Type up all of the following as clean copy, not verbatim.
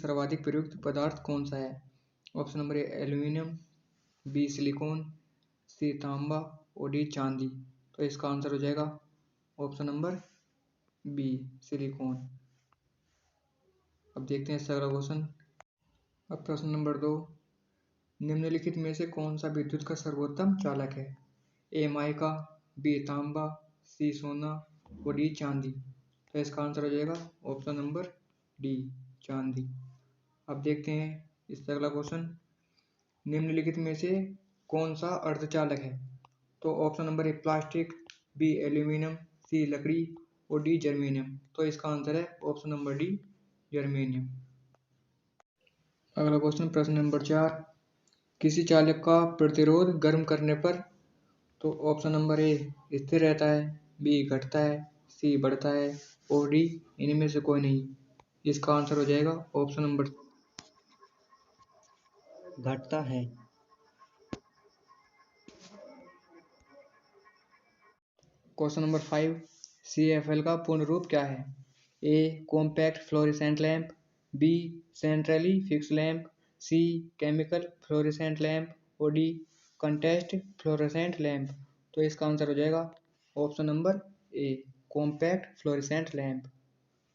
सर्वाधिक प्रयुक्त पदार्थ कौन सा है? Option number A aluminium, B silicon, C तांबा और डी चांदी। तो इसका आंसर हो जाएगा ऑप्शन नंबर बी सिलिकॉन। अब देखते हैं इससे अगला क्वेश्चन। अब प्रश्न नंबर 2, निम्नलिखित में से कौन सा विद्युत का सर्वोत्तम चालक है? ए माइका, बी तांबा, सी सोना और डी चांदी। तो इसका आंसर हो जाएगा ऑप्शन नंबर डी चांदी। अब देखते हैं इससे अगला क्वेश्चन। निम्नलिखित में से कौन सा अर्धचालक है? तो option number A plastic, B aluminium, C लकड़ी और डी जर्मेनियम। तो इसका आंसर है ऑप्शन नंबर डी जर्मेनियम। अगला क्वेश्चन प्रश्न नंबर 4, किसी चालक का प्रतिरोध गर्म करने पर तो ऑप्शन नंबर ए स्थिर रहता है, बी घटता है, सी बढ़ता है और डी इनमें से कोई नहीं। इसका आंसर हो जाएगा ऑप्शन नंबर घटता है। क्वेश्चन नंबर 5, CFL का पूर्ण रूप क्या है? A compact fluorescent lamp, B centrally fix lamp, C chemical fluorescent lamp और डी कंटेस्ट फ्लोरेसेंट लैंप। तो इसका आंसर हो जाएगा option number A compact fluorescent lamp.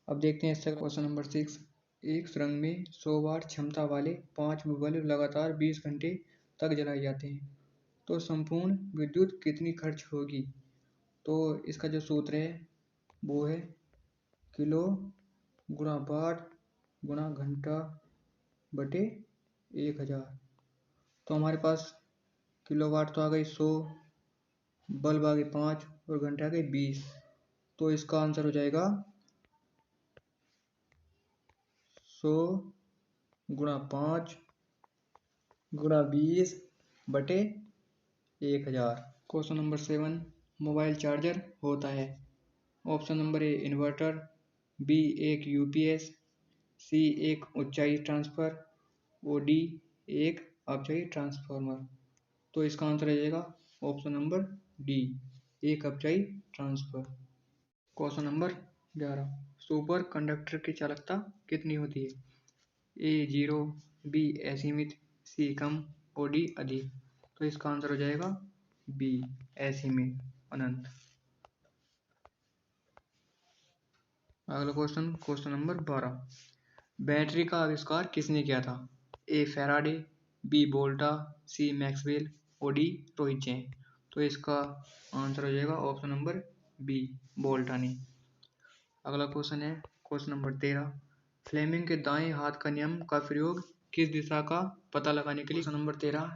अब देखते हैं इसका क्वेश्चन नंबर 6, एक सुरंग में 100 वाट क्षमता वाले 5 बल्ब लगातार 20 घंटे तक जलाए जाते हैं, तो संपूर्ण विद्युत कितनी खर्च होगी? तो इसका जो सूत्र है वो है किलो गुणा वाट गुणा घंटा बटे 1000। तो हमारे पास किलोवाट तो आ गई 100, बल्ब आ गई 5 और घंटे आ गई 20। तो इसका आंसर हो जाएगा 100 गुणा 5 गुणा 20 बटे 1000। क्वेश्चन नंबर 7, मोबाइल चार्जर होता है? Option number A inverter, B एक UPS, सी एक ऊंचाई ट्रांसफर और डी एक अपचाई ट्रांसफार्मर। तो इसका आंसर हो जाएगा ऑप्शन नंबर डी एक अपचाई transfer. Question number 11, super conductor की चालकता कितनी होती है? ए 0, बी असीमित, सी कम और डी अधिक। तो इसका आंसर हो जाएगा बी असीमित अनंत। अगला क्वेश्चन नंबर 12, बैटरी का आविष्कार किसने किया था? ए फैराडे, बी वोल्टा, सी मैक्सवेल और डी रोइचेन। तो इसका आंसर हो जाएगा ऑप्शन नंबर बी वोल्टा ने। अगला क्वेश्चन है क्वेश्चन नंबर 13, फ्लेमिंग के दाएं हाथ का नियम का प्रयोग किस दिशा का पता लगाने के लिए? क्वेश्चन नंबर 13,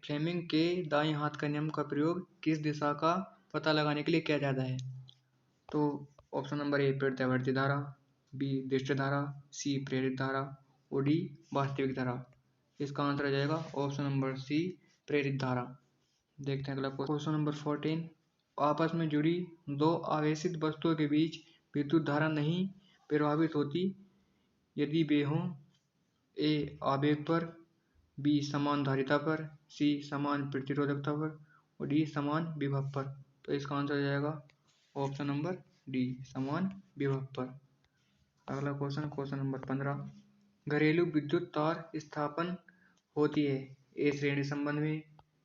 फ्लेमिंग के दाएं हाथ का नियम का प्रयोग किस दिशा का पता लगाने के लिए किया जाता है? तो ऑप्शन नंबर ए प्रत्यावर्ती धारा, बी दृष्ट धारा, सी प्रेरित धारा और डी वास्तविक धारा। इसका आंसर हो जाएगा ऑप्शन नंबर सी प्रेरित धारा। देखते हैं अगला क्वेश्चन नंबर 14, आपस में जुड़ी दो आवेशित वस्तुओं के बीच विद्युत धारा नहीं प्रभावित होती यदि वे हों ए आवेग पर, बी समान धारिता पर, सी समान प्रतिरोधकता पर और डी समान विभव पर। तो इसका आंसर हो जाएगा ऑप्शन नंबर डी समान विभव पर। अगला क्वेश्चन नंबर 15, घरेलू विद्युत तार स्थापन होती है ए श्रेणी संबंध में,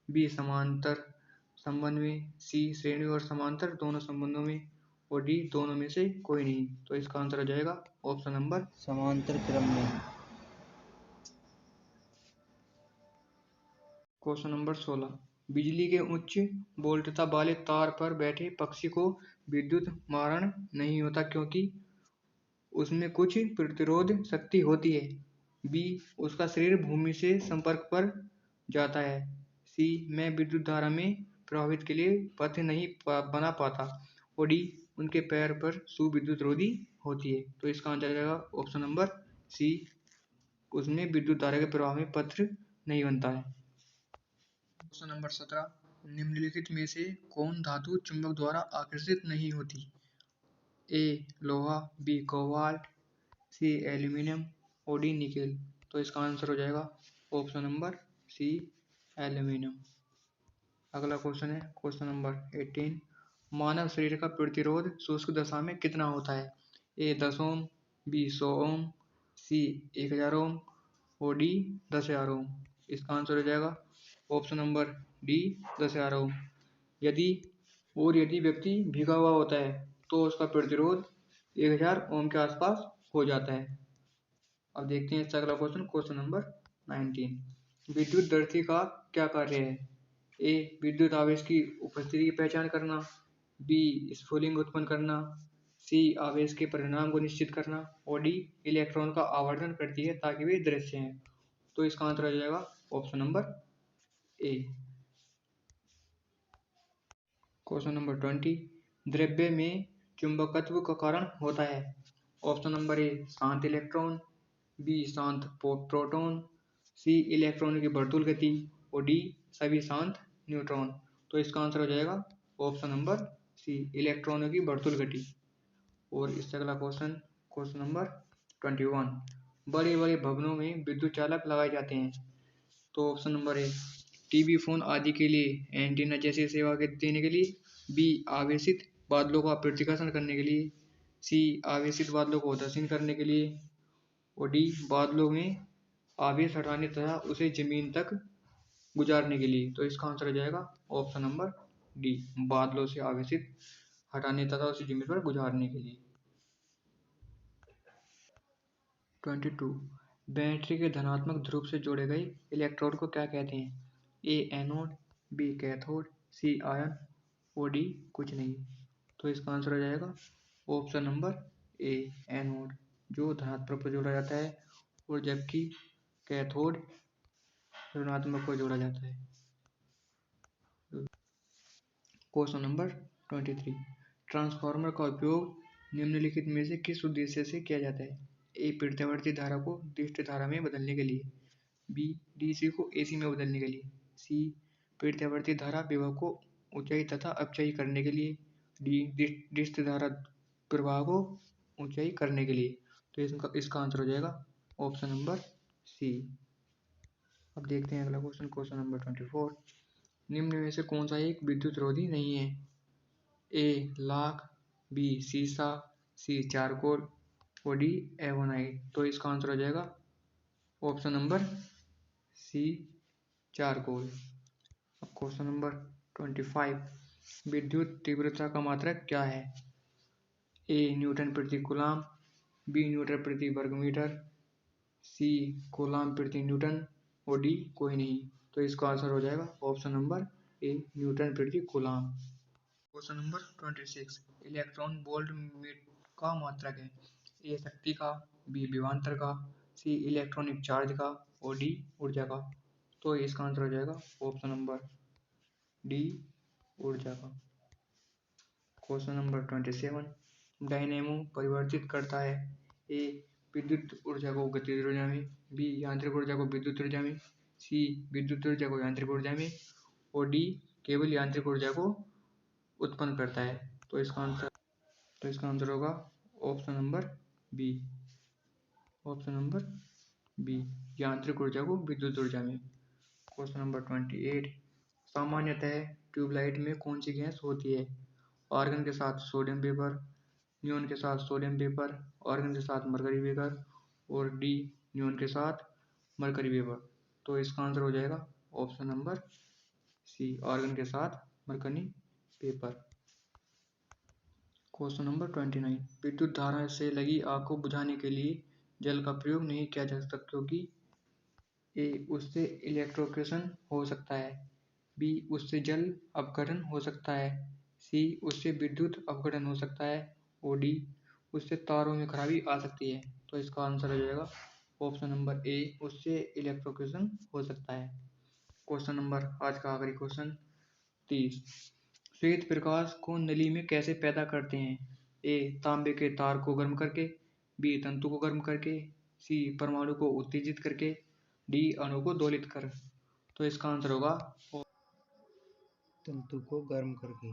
बी समांतर संबंध में, सी श्रेणी और समांतर दोनों संबंधों में और डी दोनों में से कोई नहीं। तो इसका आंसर हो जाएगा ऑप्शन नंबर समांतर क्रम में। क्वेश्चन नंबर 16, बिजली के उच्च वोल्टता वाले तार पर बैठे पक्षी को विद्युत मारण नहीं होता क्योंकि उसमें कुछ प्रतिरोध शक्ति होती है, बी उसका शरीर भूमि से संपर्क पर जाता है, सी में विद्युत धारा में प्रभावित के लिए पथ नहीं बना पाता और डी उनके पैर पर सुविद्युत रोधी होती है। तो इसका आंसर रहेगा ऑप्शन नंबर सी उसमें विद्युत धारा के प्रभाव में पत्र नहीं बनता है। क्वेश्चन नंबर 17, निम्नलिखित में से कौन धातु चुंबक द्वारा आकर्षित नहीं होती? ए लोहा, बी कोबाल्ट, सी एल्यूमिनियम और डी निकेल। तो इसका आंसर हो जाएगा ऑप्शन नंबर सी एल्यूमिनियम। अगला क्वेश्चन है क्वेश्चन नंबर 18, मानव शरीर का प्रतिरोध शुष्क दशा में कितना होता है? ए 10 ओम, बी 100 ओम, सी 1000 ओम और डी 10,000 ओम। इसका आंसर हो जाएगा ऑप्शन नंबर डी 10,000 ओम। यदि व्यक्ति भीगा हुआ होता है तो उसका प्रतिरोध 1000 ओम के आसपास हो जाता है। अब देखते हैं इसका अगला क्वेश्चन, क्वेश्चन नंबर 19। विद्युत धरती का क्या कार्य है? ए विद्युत आवेश की उपस्थिति की पहचान करना, बी स्फुलिंग उत्पन्न करना, सी आवेश के परिणाम को निश्चित करना और डी इलेक्ट्रॉन का आवर्धन करती है ताकि वे दृश्य हैं। तो इसका आंसर हो जाएगा ऑप्शन नंबर ए। Question number 20। द्रव्य में चुंबकत्व का कारण होता है। ऑप्शन नंबर ए शांत इलेक्ट्रॉन, बी शांत प्रोटॉन, सी इलेक्ट्रॉन की बढ़तुल गति और डी सभी शांत न्यूट्रॉन। तो इसका आंसर हो जाएगा ऑप्शन नंबर सी इलेक्ट्रॉनों की बढ़तुल गति। और इससे अगला क्वेश्चन, क्वेश्चन नंबर 21। बड़े बड़े भवनों में विद्युत चालक लगाए जाते हैं। तो ऑप्शन नंबर ए टीवी फोन आदि के लिए एंटीना जैसी सेवा देने के लिए, बी आवेशित बादलों का प्रतिकर्षण करने के लिए, सी आवेशित बादलों को उदासीन करने के लिए और डी बादलों में आवेश हटाने तथा उसे जमीन तक गुजारने के लिए। तो इसका आंसर हो जाएगा ऑप्शन नंबर डी बादलों से आवेशित हटाने तथा उसे जमीन पर गुजारने के लिए। 22। बैटरी के धनात्मक ध्रुव से जोड़े गए इलेक्ट्रोड को क्या कहते हैं? ए एनोड, बी कैथोड, सी आयन और डी कुछ नहीं। तो इसका आंसर हो जाएगा ऑप्शन नंबर ए एनोड, जो धनात्मक पर जोड़ा जाता है और जबकि कैथोड ऋणात्मक को जोड़ा जाता है। Question number 23। ट्रांसफार्मर का उपयोग निम्नलिखित में से किस उद्देश्य से किया जाता है? ए प्रत्यावर्ती धारा को दिष्ट धारा में बदलने के लिए, बी डीसी को एसी में बदलने के लिए, सी प्रत्यावर्ती धारा विभव को ऊंचाई तथा अपचयी करने के लिए, डी दिष्ट धारा प्रवाह को ऊंचाई करने के लिए। तो इसका आंसर हो जाएगा ऑप्शन नंबर सी। अब देखते हैं अगला क्वेश्चन, क्वेश्चन नंबर 24। निम्न में से कौन सा एक विद्युत रोधी नहीं है? ए लाख, बी सीसा, सी चारकोल और डी एवोनाइट। तो इसका आंसर हो जाएगा ऑप्शन नंबर सी चारकोल। अब क्वेश्चन नंबर 25। विद्युत तीव्रता का मात्रक क्या है? ए न्यूटन प्रति कूलाम, बी न्यूटन प्रति वर्ग मीटर, सी कूलाम प्रति न्यूटन और डी कोई नहीं। तो इसका आंसर हो जाएगा ऑप्शन नंबर ए न्यूटन प्रति coulomb. Question number 26। Electron volt का मात्रक है। ए शक्ति का, बी विभवांतर का, सी इलेक्ट्रॉनिक चार्ज का और डी ऊर्जा का। तो इसका आंसर हो जाएगा ऑप्शन नंबर डी ऊर्जा का। Question number 27। डायनेमो परिवर्तित करता है। ए विद्युत ऊर्जा को गतिज ऊर्जा में, बी यांत्रिक ऊर्जा को विद्युत ऊर्जा में, सी विद्युत ऊर्जा को यांत्रिक ऊर्जा में और डी केवल यांत्रिक ऊर्जा को उत्पन्न करता है। तो इसका आंसर होगा option number B, option number B यांत्रिक ऊर्जा को विद्युत ऊर्जा में। Question number 28। सामान्यतः ट्यूबलाइट में कौन सी गैस होती है? आर्गन के साथ सोडियम वेपर, नियोन के साथ सोडियम वेपर, आर्गन के साथ मरकरी वेपर और डी नियोन के साथ मरकरी वेपर। तो इसका आंसर हो जाएगा ऑप्शन नंबर सी आर्गन के साथ मरकरी वेपर। Question number 29। विद्युत धारा से लगी आग को बुझाने के लिए जल का प्रयोग नहीं किया जा सकता क्योंकि ए उससे इलेक्ट्रोक्यूशन हो सकता है, बी उससे जल अपघटन हो सकता है, सी उससे विद्युत अपघटन हो सकता है और डी उससे तारों में खराबी आ सकती है। तो इसका आंसर हो जाएगा ऑप्शन नंबर ए उससे इलेक्ट्रोक्यूशन हो सकता है। क्वेश्चन नंबर आज का आखिरी क्वेश्चन 30। श्वेत प्रकाश को नली में कैसे पैदा करते हैं? ए तांबे के तार को गर्म करके, बी तंतु को गर्म करके, सी परमाणु को उत्तेजित करके, डी अणु को दोलित कर। तो इसका आंसर होगा तंतु को गर्म करके।